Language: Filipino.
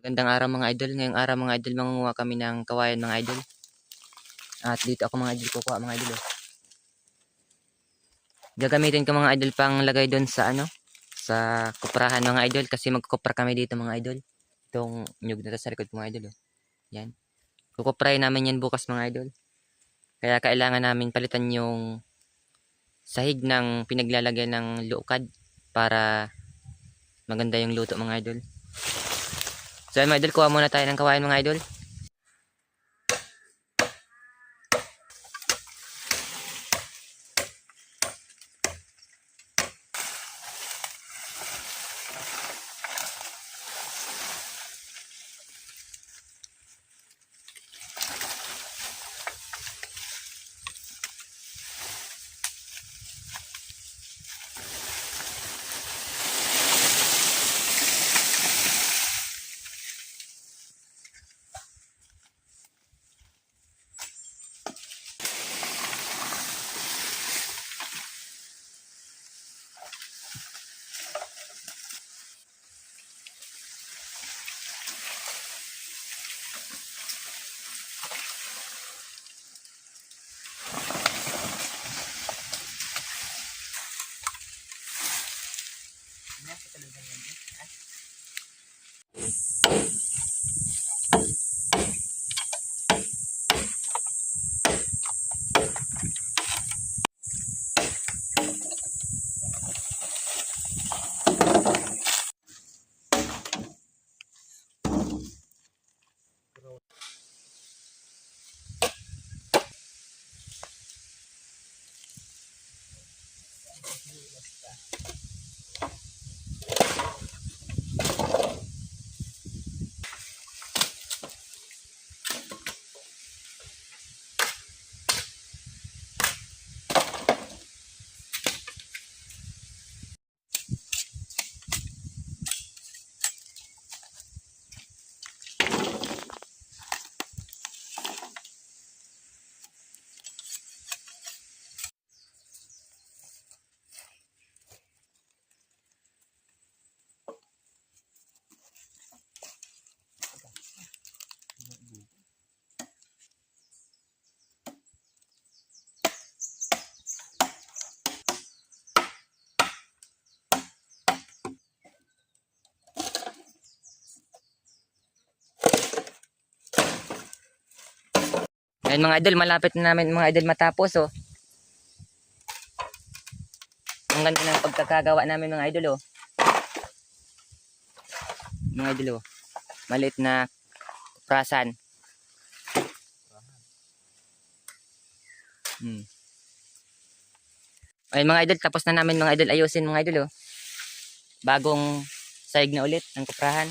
Gandang araw mga idol. Ngayong araw mga idol, mangunguha kami ng kawayan mga idol. At dito ako mga idol kukuha mga idol. Gagamitin ko mga idol pang lagay doon sa sa kuprahan mga idol, kasi magkukupra kami dito mga idol. Itong nyug na sa likod mga idol. Yan. Kukuprahin namin yan bukas mga idol. Kaya kailangan namin palitan yung sahig ng pinaglalagyan ng luukad para maganda yung luto mga idol. So mga idol, kuha muna tayo ng kawayan mga idol. Ngayon mga idol, malapit na namin mga idol matapos oh. Ang ganda ng pagkakagawa namin mga idol oh. Mga idol oh. Maliit na prasan. Ayun mga idol, tapos na namin mga idol ayusin mga idol oh. Bagong sahig na ulit ng kuprahan.